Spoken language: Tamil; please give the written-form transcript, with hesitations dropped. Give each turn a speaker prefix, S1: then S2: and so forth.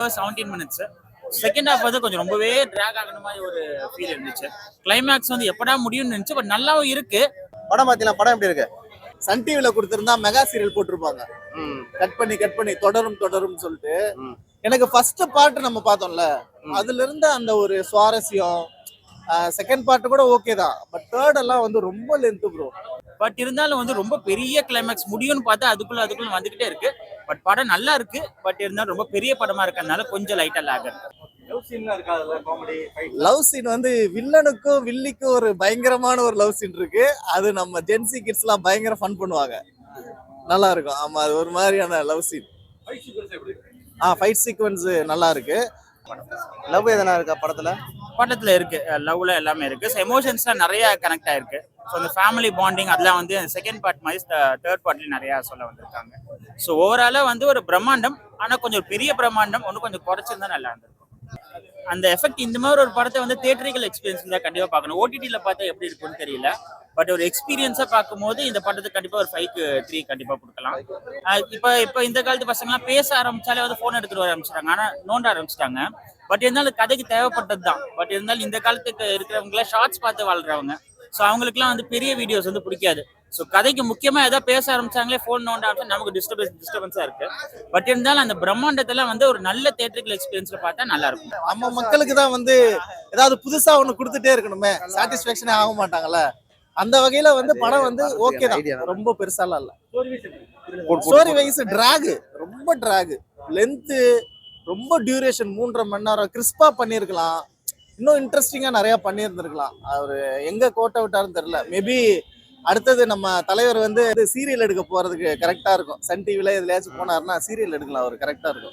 S1: 17 மினிட்ஸ். செகண்ட் ஹாஃப் வந்து கொஞ்சம் ரொம்பவே டிராக் ஆகுன மாதிரி ஒரு ஃபீல் இருந்துச்சு. கிளைமேக்ஸ் வந்து எப்படா முடியும்னு இருந்துச்சு. பட் நல்லாவும் இருக்கு.
S2: படம் பார்த்தீங்களா? படம் எப்படி இருக்கு? சன் டிவில கொடுத்திருந்தா மெகா சீரியல் போட்டிருப்பாங்க. கட் பண்ணி தொடரும் சொல்லிட்டு. எனக்கு ஃபர்ஸ்ட் பார்ட் நம்ம பார்த்தோம்ல, அதுல இருந்த அந்த ஒரு சுவாரஸ்யம், செகண்ட் பார்ட் கூட ஓகே தான். பட் தேர்ட் எல்லாம் வந்து ரொம்ப லென்த் ப்ரோ.
S1: பட் இருந்தாலும் வந்து ரொம்ப பெரிய கிளைமேக்ஸ் முடியும்னு பார்த்தா அதுக்குள்ள வந்துகிட்டே இருக்கு. பட் படம் நல்லா இருக்கு. பட் இருந்தாலும் ரொம்ப பெரிய படமா இருக்கறனால கொஞ்சம் லைட்டா லாக் இருக்கு.
S2: லவ் சீன் வந்து வில்லனுக்கும் வில்லிக்கும் ஒரு பயங்கரமான ஒரு லவ் சீன் இருக்கு. அது நம்ம ஜென்சி கிட்ஸ் எல்லாம் பயங்கர ஃபன் பண்ணுவாங்க. நல்லா இருக்கும். ஆமா, அது ஒரு மாதிரியான லவ் சீன். ஃபைட் சீக்வன்ஸ் நல்லா இருக்கு. லவ் எதனா இருக்கா
S1: படத்துல இருக்கு. லவ்ல எல்லாமே இருக்கு. எமோஷன்ஸ்லாம் நிறைய கனெக்ட் ஆயிருக்கு. ஸோ அந்த ஃபேமிலி பாண்டிங் அதெல்லாம் வந்து செகண்ட் பார்ட் மாதிரி தேர்ட் பார்ட்லயும் நிறைய சொல்ல வந்திருக்காங்க. ஸோ ஓவராலா வந்து ஒரு பிரம்மாண்டம். ஆனா கொஞ்சம் பெரிய பிரம்மாண்டம் ஒன்னும் கொஞ்சம் குறைச்சிருந்தா நல்லா இருந்திருக்கும். அந்த எஃபெக்ட் இந்த மாதிரி ஒரு படத்தை வந்து தியேட்டரிக்கல் எக்ஸ்பீரியன்ஸ் தான் கண்டிப்பா பார்க்கணும். ஓடிடியில பார்த்தா எப்படி இருக்குன்னு தெரியல. பட் ஒரு எக்ஸ்பீரியன்ஸா பார்க்கும்போது இந்த படத்துக்கு கண்டிப்பா ஒரு 5க்கு 3 கண்டிப்பா கொடுக்கலாம். இப்ப இந்த காலத்து பசங்க எல்லாம் பேச ஆரம்பிச்சாலே வந்து போன் எடுத்துட்டு வர ஆரம்பிச்சிட்டாங்க. ஆனா நோண்ட ஆரம்பிச்சிட்டாங்க. பட் இருந்தாலும் கதைக்கு தேவைப்பட்டது தான். பட் இருந்தாலும் இந்த காலத்துக்கு இருக்கிறவங்க ஷார்ட்ஸ் பார்த்து வாழ்றவங்க. ஸோ அவங்களுக்குலாம் வந்து பெரிய வீடியோஸ் வந்து பிடிக்காது. ஸோ கதைக்கு முக்கியமா ஏதாவது பேச ஆரம்பிச்சாங்களே போன் நோண்ட ஆரம்பிச்சா நமக்கு டிஸ்டர்பன்ஸா இருக்கு. பட் இருந்தாலும் அந்த பிரம்மாண்டத்தெல்லாம் வந்து ஒரு நல்ல தியேட்டரிக்கல் எக்ஸ்பீரியன்ஸ்ல பார்த்தா நல்லா இருக்கும்.
S2: நம்ம மக்களுக்கு தான் வந்து ஏதாவது புதுசா ஒண்ணு கொடுத்துட்டே இருக்கணுமே, சாட்டிஸ்பேக்ஷனே ஆக மாட்டாங்கல்ல. அந்த வகையில வந்து படம் வந்து ஓகே தான். ரொம்ப பெருசாலாம் இல்ல. ஸ்டோரி வைஸ் டிராக், ரொம்ப டிராக், லென்த், ரொம்ப டியூரேஷன் 3.5 மணி நேரம். கிறிஸ்பா பண்ணிருக்கலாம். இன்னும் இன்ட்ரெஸ்டிங்கா நிறைய பண்ணியிருந்திருக்கலாம். அவரு எங்க கோட்டை விட்டாருன்னு தெரியல. மேபி அடுத்தது நம்ம தலைவர் வந்து சீரியல் எடுக்க போறதுக்கு கரெக்டா இருக்கும். சன் டிவில எதுலயாச்சும் போனாருன்னா சீரியல் எடுக்கலாம். அவர் கரெக்டா இருக்கும்.